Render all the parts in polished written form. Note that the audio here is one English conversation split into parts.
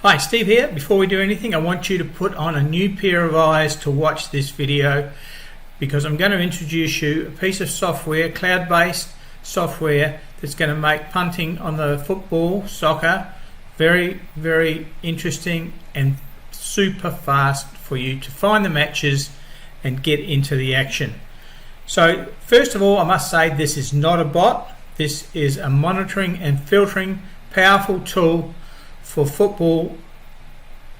Hi, Steve here. Before we do anything, I want you to put on a new pair of eyes to watch this video because I'm going to introduce you a piece of software, cloud-based software, that's going to make punting on the football, soccer, very, very interesting and super fast for you to find the matches and get into the action. So first of all, I must say this is not a bot. This is a monitoring and filtering powerful tool for football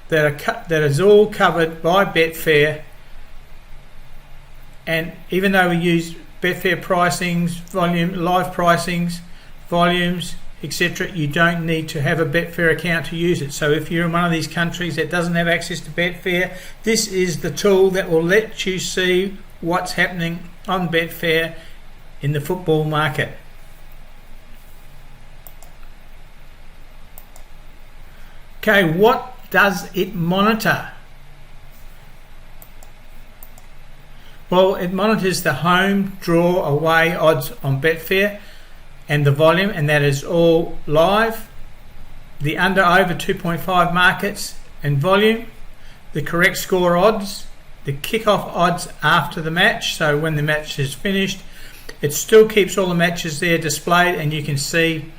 that is all covered by Betfair. And even though we use Betfair pricings, live pricings, volumes, etc., you don't need to have a Betfair account to use it. So if you're in one of these countries that doesn't have access to Betfair, this is the tool that will let you see what's happening on Betfair in the football market. Okay, what does it monitor? Well, it monitors the home, draw, away odds on Betfair and the volume, and that is all live. The under over 2.5 markets and volume, the correct score odds, the kickoff odds after the match, so when the match is finished, it still keeps all the matches there displayed and you can see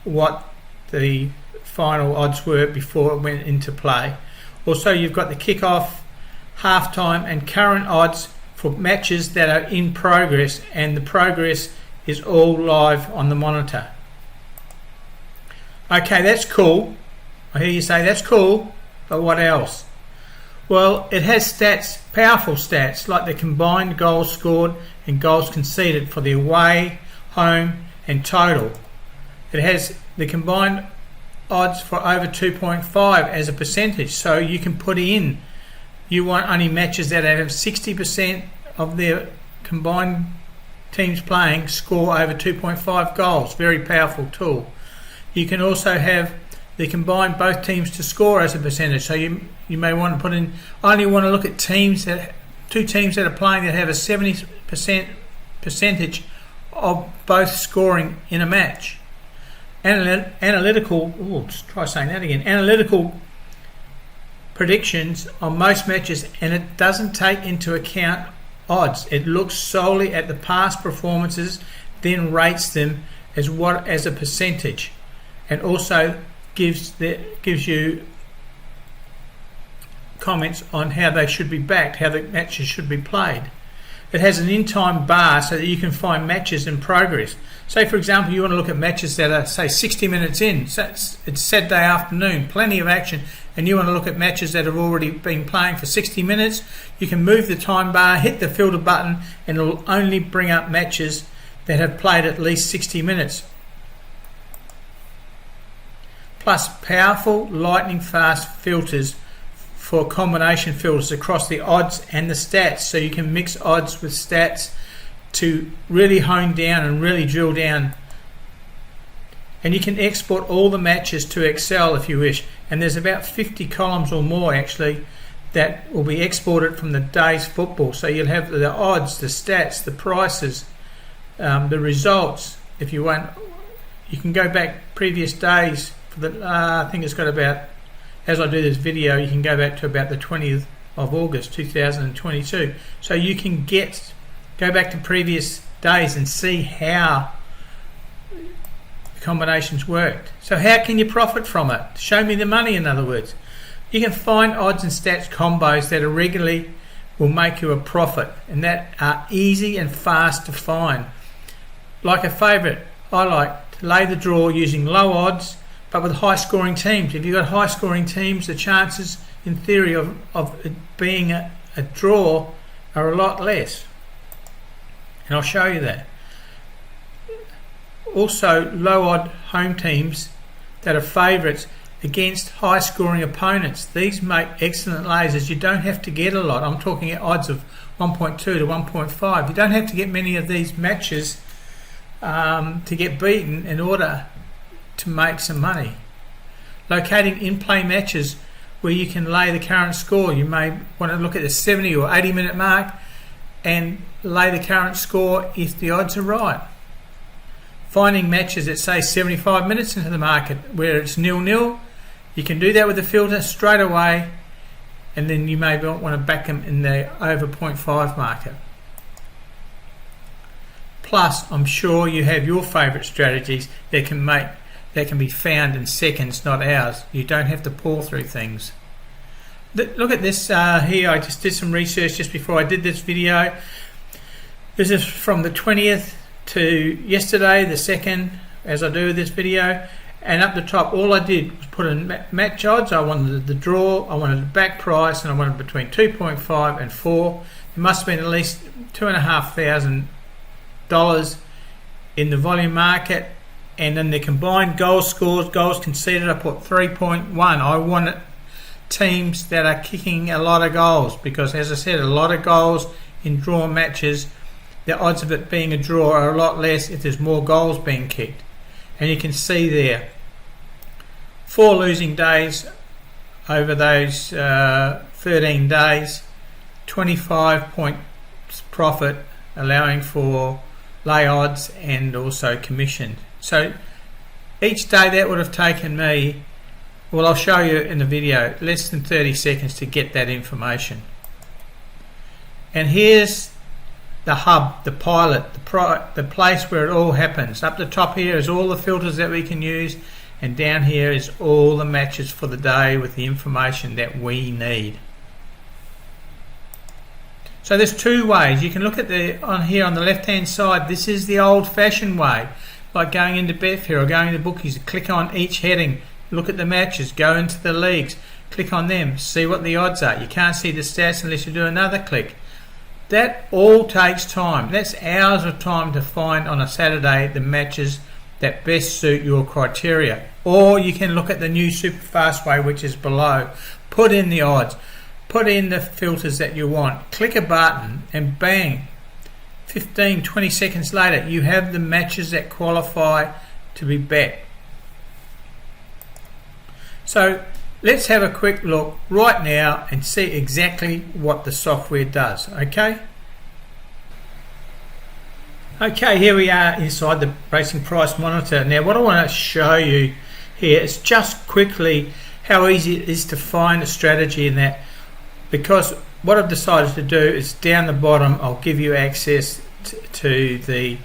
what the final odds were before it went into play. Also, you've got the kickoff, halftime and current odds for matches that are in progress, and the progress is all live on the monitor. Okay, that's cool. I hear you say that's cool, but what else? Well, it has stats, powerful stats, like the combined goals scored and goals conceded for the away, home and total. It has the combined odds for over 2.5 as a percentage, so you can put in, you want only matches that have 60% of their combined teams playing score over 2.5 goals. Very powerful tool. You can also have the combined both teams to score as a percentage, so you may want to put in, I only want to look at teams that, two teams that are playing that have a 70% percentage of both scoring in a match. Analytical predictions on most matches, and it doesn't take into account odds. It looks solely at the past performances, then rates them as a percentage, and also gives you comments on how they should be backed, how the matches should be played. It has an in-time bar so that you can find matches in progress. Say, for example, you want to look at matches that are, say, 60 minutes in. So it's Saturday afternoon, plenty of action, and you want to look at matches that have already been playing for 60 minutes. You can move the time bar, hit the filter button, and it will only bring up matches that have played at least 60 minutes. Plus, powerful lightning-fast filters for combination filters across the odds and the stats, so you can mix odds with stats to really hone down and really drill down. And you can export all the matches to Excel if you wish, and there's about 50 columns or more actually that will be exported from the day's football. So you'll have the odds, the stats, the prices, the results. If you want, you can go back previous days for the I think it's got about, as I do this video, you can go back to about the 20th of August 2022. So you can go back to previous days and see how the combinations worked. So how can you profit from it? Show me the money, in other words. You can find odds and stats combos that are regularly will make you a profit, and that are easy and fast to find. Like a favourite, I like to lay the draw using low odds but with high scoring teams. If you've got high scoring teams, the chances in theory of it being a draw are a lot less, and I'll show you that. Also, low odd home teams that are favourites against high scoring opponents. These make excellent lasers. You don't have to get a lot. I'm talking at odds of 1.2 to 1.5. You don't have to get many of these matches to get beaten in order to make some money. Locating in-play matches where you can lay the current score. You may want to look at the 70 or 80 minute mark and lay the current score if the odds are right. Finding matches at say 75 minutes into the market where it's 0-0 You can do that with the filter straight away, and then you may want to back them in the over 0.5 market. Plus, I'm sure you have your favourite strategies that can be found in seconds, not hours. You don't have to pour through things. Look at this here. I just did some research just before I did this video. This is from the 20th to yesterday, the 2nd, as I do this video. And up the top, all I did was put in match odds. I wanted the draw, I wanted the back price, and I wanted between 2.5 and 4. It must have been at least $2,500 in the volume market. And then the combined goals scored, goals conceded, I put 3.1. I wanted teams that are kicking a lot of goals, because as I said, a lot of goals in draw matches, the odds of it being a draw are a lot less if there's more goals being kicked. And you can see there 4 losing days over those 13 days, 25 points profit, allowing for lay odds and also commission. So each day that would have taken me, well, I'll show you in the video, less than 30 seconds to get that information. And here's the hub, the pilot, the place where it all happens. Up the top here is all the filters that we can use, and down here is all the matches for the day with the information that we need. So there's 2 ways. You can look at on here on the left hand side. This is the old fashioned way, like going into Betfair or going into bookies. Click on each heading, look at the matches, go into the leagues, click on them, see what the odds are. You can't see the stats unless you do another click. That all takes time. That's hours of time to find on a Saturday the matches that best suit your criteria. Or you can look at the new super fast way, which is below. Put in the odds, put in the filters that you want, click a button, and bang, 15-20 seconds later you have the matches that qualify to be bet. So let's have a quick look right now and see exactly what the software does. Okay, here we are inside the Racing Price Monitor. Now what I want to show you here is just quickly how easy it is to find a strategy in that, because what I've decided to do is down the bottom I'll give you access to the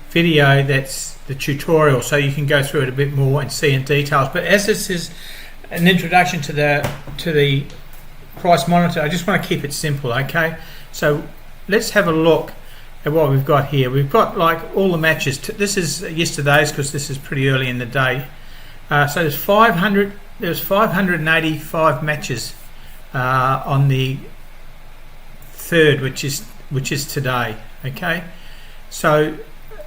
video that's the tutorial, so you can go through it a bit more and see in details. But as this is an introduction to the price monitor, I just want to keep it simple. Okay, so let's have a look at what we've got here. We've got like all the matches. This is yesterday's because this is pretty early in the day. So there's 585 matches on the 3rd, which is today. Okay, so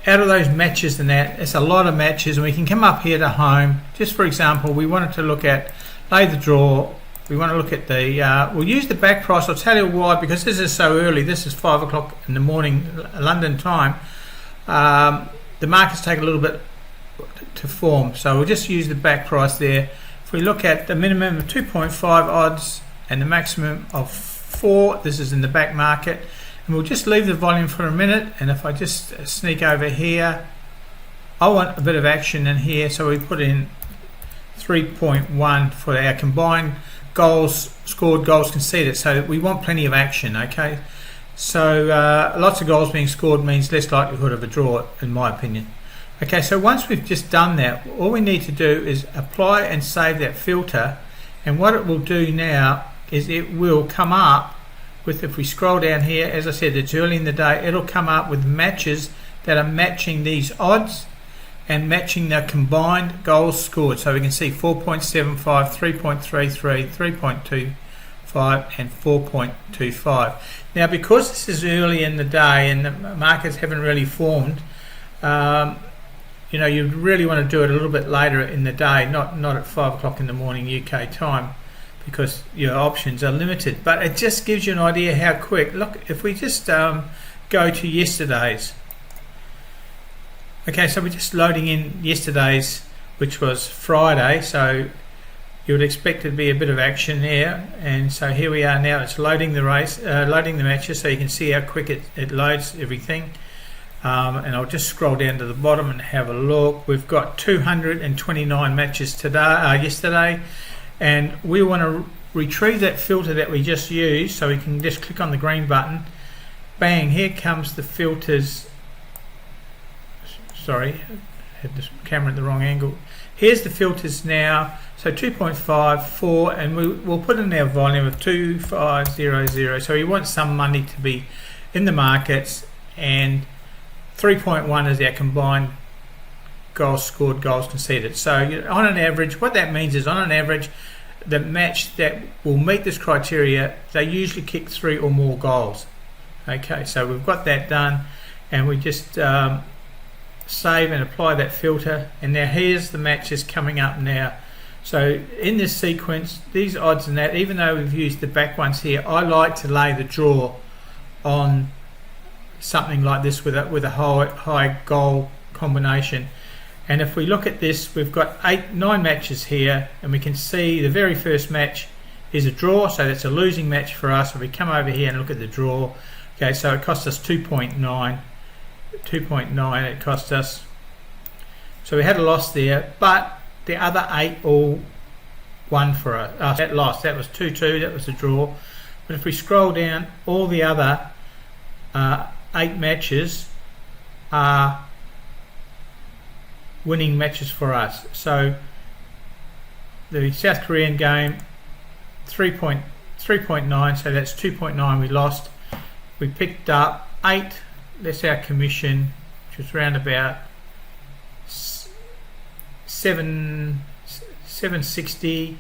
out of those matches and that, it's a lot of matches, and we can come up here to home. Just for example, we wanted to look at lay the draw. We want to look at the we'll use the back price. I'll tell you why, because this is so early. This is 5 o'clock in the morning London time. The markets take a little bit to form, so we'll just use the back price there. If we look at the minimum of 2.5 odds and the maximum of 4, this is in the back market. And we'll just leave the volume for a minute, and if I just sneak over here, I want a bit of action in here, so we put in 3.1 for our combined goals scored, goals conceded. So we want plenty of action. Okay, so lots of goals being scored means less likelihood of a draw, in my opinion. Okay, so once we've just done that, all we need to do is apply and save that filter, and what it will do now is it will come up with, if we scroll down here, as I said, it's early in the day, it'll come up with matches that are matching these odds and matching the combined goals scored. So we can see 4.75, 3.33, 3.25 and 4.25. Now because this is early in the day and the markets haven't really formed, you really want to do it a little bit later in the day, not at 5 o'clock in the morning UK time, because your options are limited. But it just gives you an idea how quick. Look, if we just go to yesterday's. Okay, so we're just loading in yesterday's, which was Friday, so you would expect there to be a bit of action there. And so here we are now. It's loading the loading the matches, so you can see how quick it loads everything. And I'll just scroll down to the bottom and have a look. We've got 229 matches today, yesterday, and we want to retrieve that filter that we just used, so we can just click on the green button. Bang, here comes the filters. Sorry, had the camera at the wrong angle. Here's the filters now. So 2.5, 4, and we'll put in our volume of 2500. So we want some money to be in the markets, and 3.1 is our combined goals scored, goals conceded. So on an average, what that means is, on an average, the match that will meet this criteria, they usually kick 3 or more goals. Okay, so we've got that done, and we just save and apply that filter, and now here's the matches coming up now. So in this sequence, these odds and that, even though we've used the back ones here, I like to lay the draw on something like this with a high goal combination. And if we look at this, we've got 9 matches here, and we can see the very first match is a draw, so that's a losing match for us. If we come over here and look at the draw, okay, so it cost us 2.9 it cost us. So we had a loss there, but the other 8 all won for us. That loss, that was 2-2, that was a draw. But if we scroll down, all the other 8 matches are winning matches for us. So the South Korean game, 3.9, so that's 2.9 we lost. We picked up 8, that's our commission, which was around about 760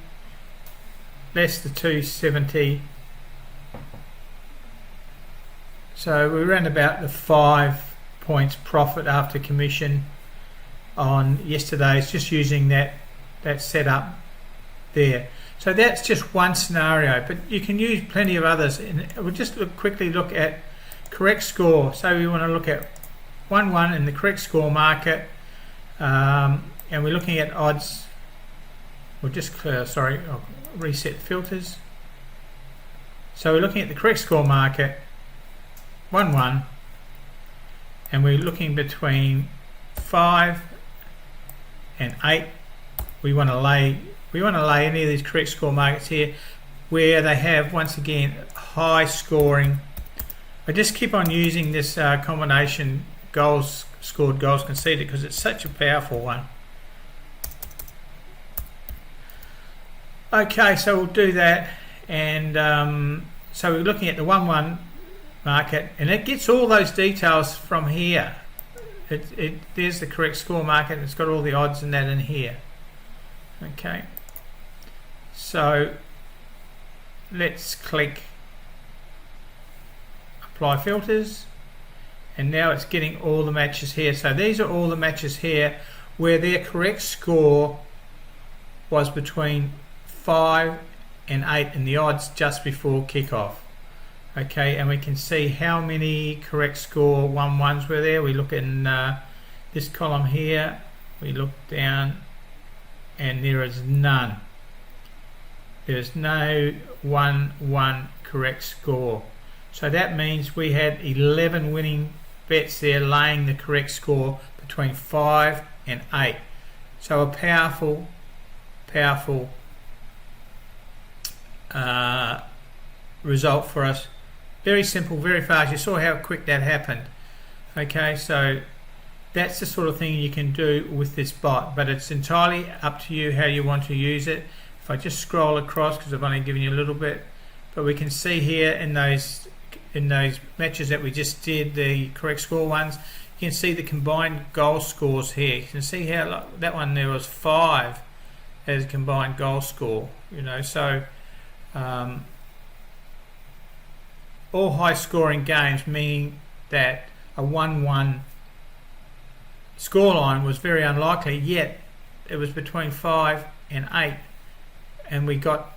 less the 270, so we ran about the 5 points profit after commission on yesterday's, just using that setup there. So that's just one scenario, but you can use plenty of others. And we'll just quickly look at correct score. So we want to look at 1-1 in the correct score market, and we're looking at odds. We'll just I'll reset filters. So we're looking at the correct score market, 1-1, and we're looking between 5 and 8. We want to lay any of these correct score markets here where they have, once again, high scoring. I just keep on using this combination goals scored, goals conceded, because it's such a powerful one. Okay, so we'll do that, and so we're looking at the 1-1 market, and it gets all those details from here. There's the correct score market, it's got all the odds and that in here. Okay, so let's click apply filters, and now it's getting all the matches here. So these are all the matches here where their correct score was between 5 and 8 in the odds just before kickoff. Okay, and we can see how many correct score 1-1s were there. We look in this column here, we look down, and there is none. There is no 1-1 correct score. So that means we had 11 winning bets there, laying the correct score between 5 and 8. So a powerful result for us. Very simple, very fast. You saw how quick that happened. Okay, so that's the sort of thing you can do with this bot, but it's entirely up to you how you want to use it. If I just scroll across, because I've only given you a little bit, but we can see here in those matches that we just did, the correct score ones, you can see the combined goal scores here. You can see how that one there was 5 as combined goal score. So all high scoring games, meaning that a 1-1 scoreline was very unlikely, yet it was between 5 and 8, and we got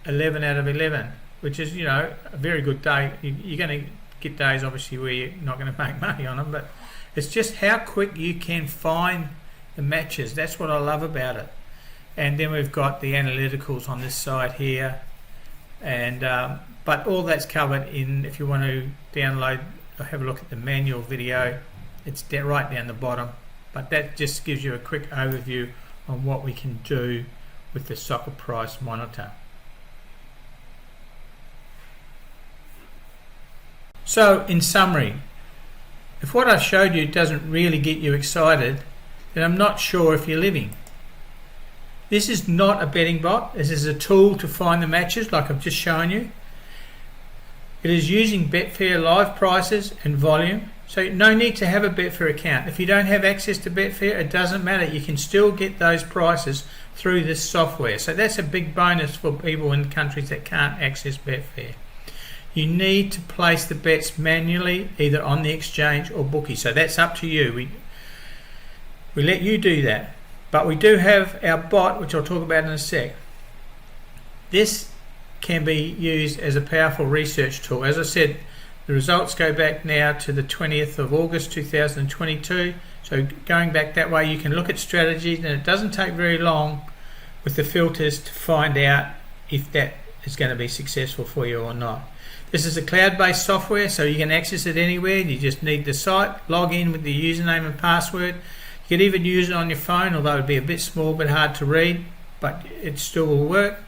11 out of 11, which is a very good day. You're going to get days obviously where you're not going to make money on them, but it's just how quick you can find the matches. That's what I love about it. And then we've got the analyticals on this side here, and but all that's covered in, if you want to download or have a look at the manual video, it's right down the bottom. But that just gives you a quick overview on what we can do with the Soccer Price Monitor. So, in summary, if what I've showed you doesn't really get you excited, then I'm not sure if you're living. This is not a betting bot. This is a tool to find the matches like I've just shown you. It is using Betfair live prices and volume, so no need to have a Betfair account. If you don't have access to Betfair, it doesn't matter. You can still get those prices through this software. So that's a big bonus for people in countries that can't access Betfair. You need to place the bets manually, either on the exchange or bookie. So that's up to you. We let you do that. But we do have our bot, which I'll talk about in a sec. This can be used as a powerful research tool. As I said, the results go back now to the 20th of August 2022. So going back that way, you can look at strategies, and it doesn't take very long with the filters to find out if that is going to be successful for you or not. This is a cloud-based software, so you can access it anywhere. You just need the site, log in with the username and password. You can even use it on your phone, although it'd be a bit small, but hard to read, but it still will work.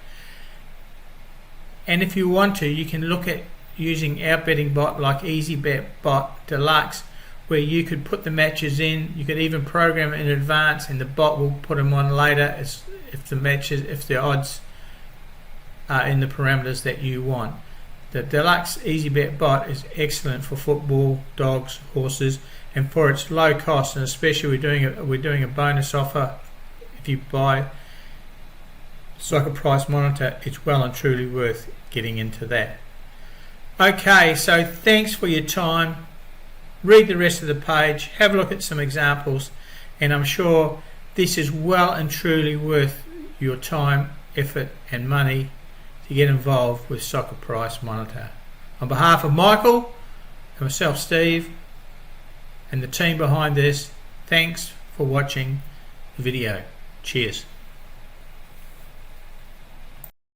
And if you want to, you can look at using our betting bot like EasyBet Bot Deluxe, where you could put the matches in. You could even program it in advance, and the bot will put them on later if the odds are in the parameters that you want. The Deluxe EasyBet Bot is excellent for football, dogs, horses, and for its low cost, and especially we're doing a bonus offer. If you buy Soccer Price Monitor, it's well and truly worth getting into that. Okay, so thanks for your time. Read the rest of the page, have a look at some examples, and I'm sure this is well and truly worth your time, effort and money to get involved with Soccer Price Monitor. On behalf of Michael and myself, Steve, and the team behind this, thanks for watching the video. Cheers.